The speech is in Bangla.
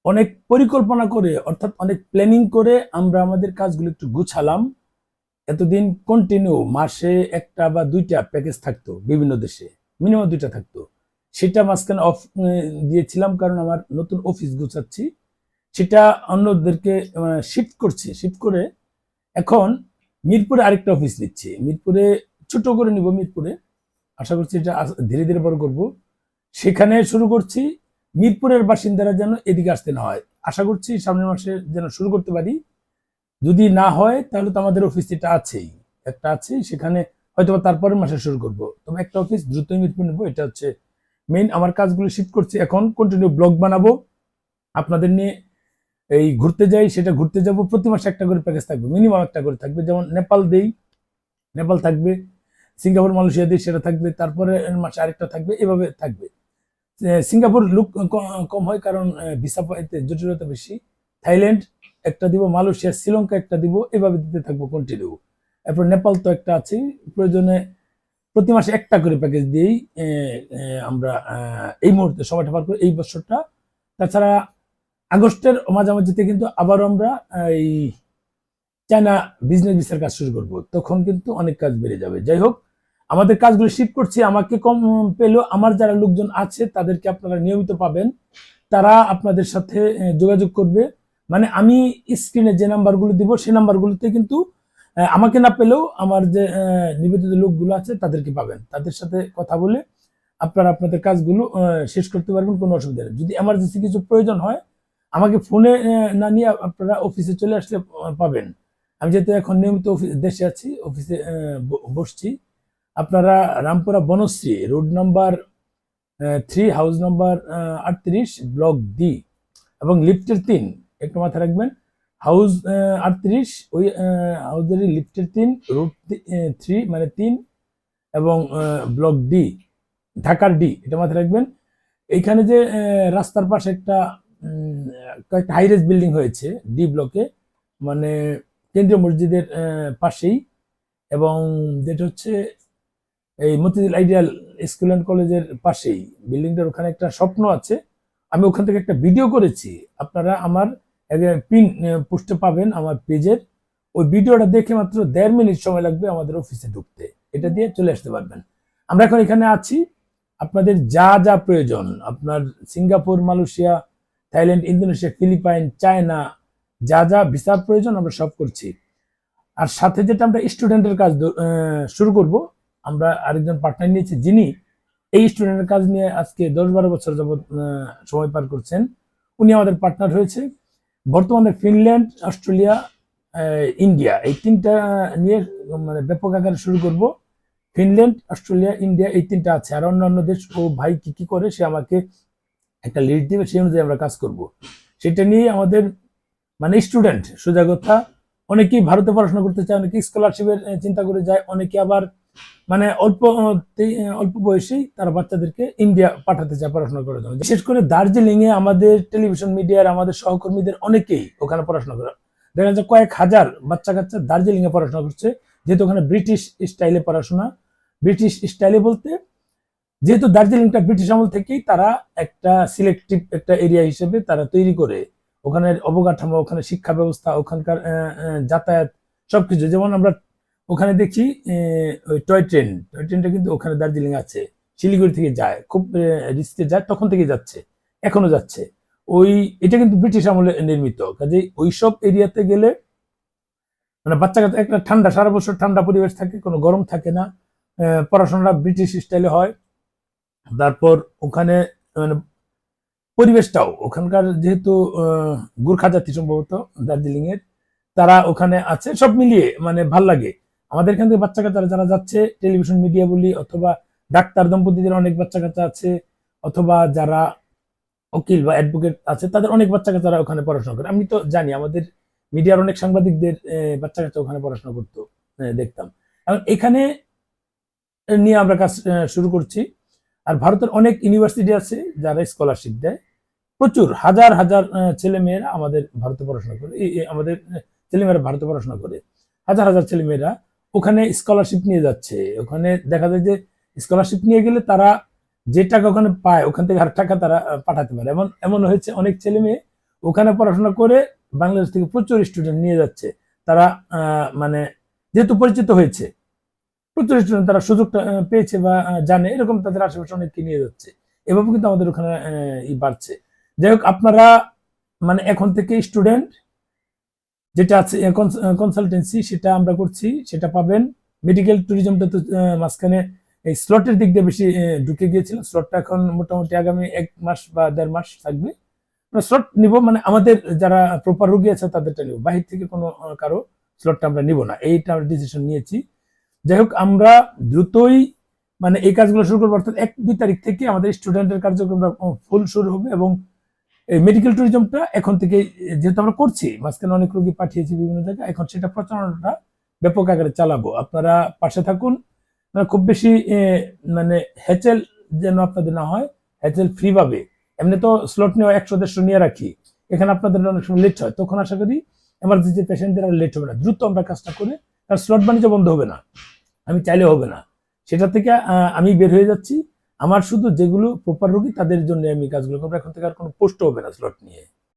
অনেক পরিকল্পনা করে অর্থাৎ অনেক প্ল্যানিং করে আমরা আমাদের কাজগুলো একটু গুছালাম। এতদিন কন্টিনিউ মাসে একটা বা দুইটা প্যাকেজ থাকতো বিভিন্ন দেশে, মিনিমাম দুইটা থাকতো। সেটা মাঝখানে অফ দিয়েছিলাম কারণ আমার নতুন অফিস গুছাচ্ছি। সেটা অন্যদেরকে শিফট করছি, শিফট করে এখন মিরপুরে আরেকটা অফিস নিচ্ছি। মিরপুরে ছোট করে নিব, মিরপুরে আশা করছি এটা ধীরে ধীরে বড় করব। সেখানে শুরু করছি। মিরপুরের বাসিন্দারা যেন এদিকে আসতে না হয়, আশা করছি সামনের মাসে যেন শুরু করতে পারি। যদি না হয় তাহলে তো আমাদের অফিস এটা আছেই, একটা আছেই, সেখানে হয়তো তারপরের মাসে শুরু করব। তবে একটা অফিস দ্রুতই মিরপুর নেবো, এটা হচ্ছে মেইন। আমার কাজগুলো শিফট করছি, এখন কন্টিনিউ ব্লগ বানাবো আপনাদের নিয়ে। এই ঘুরতে যাই, সেটা ঘুরতে যাব, প্রতি মাসে একটা করে প্যাকেজ থাকবে, মিনিমাম একটা করে থাকবে। যেমন নেপাল দেই, নেপাল থাকবে, সিঙ্গাপুর মালয়েশিয়া দেই, সেটা থাকবে, তারপরে মাসে আরেকটা থাকবে, এভাবে থাকবে। সিঙ্গাপুর লুক কম হয় কারণ ভিসা পাইতে জটিলতা বেশি। থাইল্যান্ড একটা দিব, মালয়েশিয়া শ্রীলঙ্কা একটা দিব, এভাবে দিতে থাকবো কন্টিনিউ। এরপর নেপাল তো একটা আছে, প্রয়োজনে প্রতি মাসে একটা করে প্যাকেজ দিয়েই আমরা এই মুহূর্তে সময়টা পার করি এই বছরটা। তাছাড়া আগস্টের মাঝামাঝিতে কিন্তু আবারও আমরা এই চায়না বিজনেস ভিসার কাজ শুরু করব, তখন কিন্তু অনেক কাজ বেড়ে যাবে। যাই হোক, আমাদের কাজগুলো শিফট করছি। আমাকে কম পেলেও আমার যারা লোকজন আছে তাদেরকে আপনারা নিয়মিত পাবেন, তারা আপনাদের সাথে যোগাযোগ করবে। মানে আমি স্ক্রিনে যে নাম্বারগুলো দিব সেই নাম্বারগুলোতে কিন্তু আমাকে না পেলেও আমার যে নিবেদিত লোকগুলো আছে তাদেরকে পাবেন। তাদের সাথে কথা বলে আপনারা আপনাদের কাজগুলো শেষ করতে পারবেন, কোনো অসুবিধা নেই। যদি এমার্জেন্সি কিছু প্রয়োজন হয় আমাকে ফোনে না নিয়ে আপনারা অফিসে চলে আসলে পাবেন। আমি যেহেতু এখন নিয়মিত দেশে আছি, অফিসে বসছি। আপনারা Rampura Banasree road number 3, house number 38, block D এবং লিফটের 3, একটু মাথায় রাখবেন। হাউস 38, ওই হাউসের লিফটের 3, রোড 3 মানে 3, এবং ব্লক ডি, ঢাকার ডি, এটা মাথায় রাখবেন। এইখানে যে রাস্তার পাশে একটা কয়েকটা হাইরেজ বিল্ডিং হয়েছে ডি ব্লকে, মানে কেন্দ্রীয় মসজিদের পাশেই, এবং যেটা হচ্ছে এই মতিঝিল আইডিয়াল স্কুল অ্যান্ড কলেজের পাশেই বিল্ডিংটার ওখানে একটা স্বপ্ন আছে। আমি ওখান থেকে একটা ভিডিও করেছি, আপনারা আমার পিন পোস্টে পাবেন আমার পেজের। ওই ভিডিওটা দেখে মাত্র 1.5 মিনিট সময় লাগবে আমাদের অফিসে ঢুকতে, এটা দিয়ে চলে আসতে পারবেন। আমরা এখন এখানে আছি। আপনাদের যা যা প্রয়োজন, আপনার Singapore, Malaysia, Thailand, Indonesia, Philippines, China, যা যা ভিসার প্রয়োজন আমরা সব করছি। আর সাথে যেটা আমরা স্টুডেন্টের কাজ শুরু করব, আমরা আরেকজন পার্টনার নিয়েছি যিনি এই স্টুডেন্টের কাজ নিয়ে আজকে 10-12 বছর যাবৎ সময় পার করছেন। উনি আমাদের পার্টনার হয়েছে। বর্তমানে ফিনল্যান্ড, অস্ট্রেলিয়া, ইন্ডিয়া, এই তিনটা নিয়ে মানে ব্যাপক আকারে শুরু করব। ফিনল্যান্ড, অস্ট্রেলিয়া, ইন্ডিয়া, এই তিনটা আছে। আর অন্যান্য দেশ ও ভাই কি কি করে সে আমাকে একটা লিস্ট দিবে, সেই অনুযায়ী আমরা কাজ করব। সেটা নিয়ে আমাদের মানে স্টুডেন্ট, সোজা কথা, অনেকেই ভারতে পড়াশোনা করতে চায়, অনেকে স্কলারশিপের চিন্তা করে যায়, অনেকে আবার মানে অল্প অল্প বয়সেই তারা বাচ্চাদেরকে ইন্ডিয়া পাঠাতে চায় পড়াশোনা করার জন্য। বিশেষ করে দার্জিলিং এ আমাদের টেলিভিশন মিডিয়ার আমাদের সহকর্মীদের অনেকেই ওখানে পড়াশোনা করে। দেখা যাচ্ছে কয়েক হাজার বাচ্চা কাচ্চা দার্জিলিং এ পড়াশোনা করছে, যেহেতু ওখানে ব্রিটিশ স্টাইলে পড়াশোনা। ব্রিটিশ স্টাইলে বলতে, যেহেতু দার্জিলিংটা ব্রিটিশ আমল থেকেই তারা একটা সিলেক্টিভ একটা এরিয়া হিসেবে তারা তৈরি করে, ওখানে অবকাঠামো, ওখানে শিক্ষা ব্যবস্থা, ওখানকার যাতায়াত সবকিছু। যেমন আমরা ওখানে দেখি ওই টয় ট্রেনটা কিন্তু ওখানে দার্জিলিং আছে, শিলিগুড়ি থেকে যায়, খুব রিস্কে যায়, তখন থেকে যাচ্ছে, এখনো যাচ্ছে। ওই এটা কিন্তু ব্রিটিশ আমলে নির্মিত, কাজেই ওইসব এরিয়াতে গেলে মানে বাচ্চা কাচ্চা একটা ঠান্ডা, সারা বছর ঠান্ডা পরিবেশ থাকে, কোনো গরম থাকে না, পড়াশোনাটা ব্রিটিশ স্টাইলে হয়। তারপর ওখানে মানে পরিবেশটাও ওখানকার, যেহেতু গোর্খা জাতি সম্ভবত দার্জিলিং এর, তারা ওখানে আছে, সব মিলিয়ে মানে ভাল লাগে। আমাদের এখান থেকে বাচ্চা কাচ্চারা যারা যাচ্ছে, টেলিভিশন মিডিয়া বলি, অথবা ডাক্তার দম্পতিদের অনেক বাচ্চা কাচ্চা আছে, অথবা যারা উকিল বা অ্যাডভোকেট আছে তাদের অনেক বাচ্চা কাচ্চারা ওখানে পড়াশোনা করে। আমি তো জানি আমাদের মিডিয়ার অনেক সাংবাদিকদের বাচ্চা কাচ্চা ওখানে পড়াশোনা করতো, দেখতাম। এখন এখানে নিয়ে আমরা কাজ শুরু করছি। আর ভারতের অনেক ইউনিভার্সিটি আছে যারা স্কলারশিপ দেয়, প্রচুর হাজার হাজার ছেলেমেয়েরা আমাদের ভারতে পড়াশোনা করে, আমাদের ছেলেমেয়েরা ভারতে পড়াশোনা করে, হাজার হাজার ছেলেমেয়েরা ওখানে স্কলারশিপ নিয়ে যাচ্ছে। ওখানে দেখা যায় যে স্কলারশিপ নিয়ে গেলে তারা যে টাকা ওখানে পায় ওখান থেকে আর টাকা তারা পাঠাতে পারে। এমন এমন হয়েছে অনেক ছেলে মেয়ে ওখানে পড়াশোনা করে বাংলাদেশ থেকে প্রচুর স্টুডেন্ট নিয়ে যাচ্ছে। তারা মানে যেহেতু পরিচিত হয়েছে, প্রচুর স্টুডেন্ট তারা সুযোগটা পেয়েছে বা জানে, এরকম তাদের আশেপাশে অনেককে নিয়ে যাচ্ছে। এভাবে কিন্তু আমাদের ওখানে বাড়ছে। যাই হোক, আপনারা মানে এখন থেকে স্টুডেন্ট যেটা আছে কনসালটেন্সি, সেটা আমরা করছি, সেটা পাবেন। মেডিকেল ট্যুরিজমটা তো মাঝখানে এই স্লটের দিক দিয়ে বেশি ঢুকে গিয়েছিল। স্লটটা এখন মোটামুটি আগামী 1 মাস বা 1.5 মাস থাকবে। স্লট নিব মানে আমাদের যারা প্রপার রোগী আছে তাদেরটা নিব, বাহির থেকে কোনো কারো স্লটটা আমরা নিব না, এইটা আমরা ডিসিশন নিয়েছি। যাই হোক, আমরা দ্রুতই মানে এই কাজগুলো শুরু করবো, অর্থাৎ 1-2 তারিখ থেকে আমাদের স্টুডেন্টের কার্যক্রমটা ফুল শুরু হবে। এবং এই মেডিকেল ট্যুরিজমটা এখন থেকে যেহেতু আমরা করছি, মাঝখানে অনেক রোগী পাঠিয়েছি বিভিন্ন জায়গায়, এখন সেটা প্রচারণাটা ব্যাপক আকারে চালাবো। আপনারা পাশে থাকুন। মানে খুব বেশি মানে হ্যাচেল যেন আপনাদের না হয়, হ্যাচেল ফ্রি ভাবে। এমনি তো স্লট নিয়ে 100-150 নিয়ে রাখি, এখানে আপনাদের অনেক সময় লেট হয়, তখন আশা করি এমার্জেন্সি পেশেন্টদের আর লেট হবে না, দ্রুত আমরা কাজটা করে, কারণ স্লট বাণিজ্য বন্ধ হবে না, আমি চাইলে হবে না। সেটা থেকে আমি বের হয়ে যাচ্ছি। আমার শুধু যেগুলো প্রপার রোগী তাদের জন্য আমি কাজগুলো করবো, এখন থেকে আর কোনো পোস্ট হবে না স্লট নিয়ে।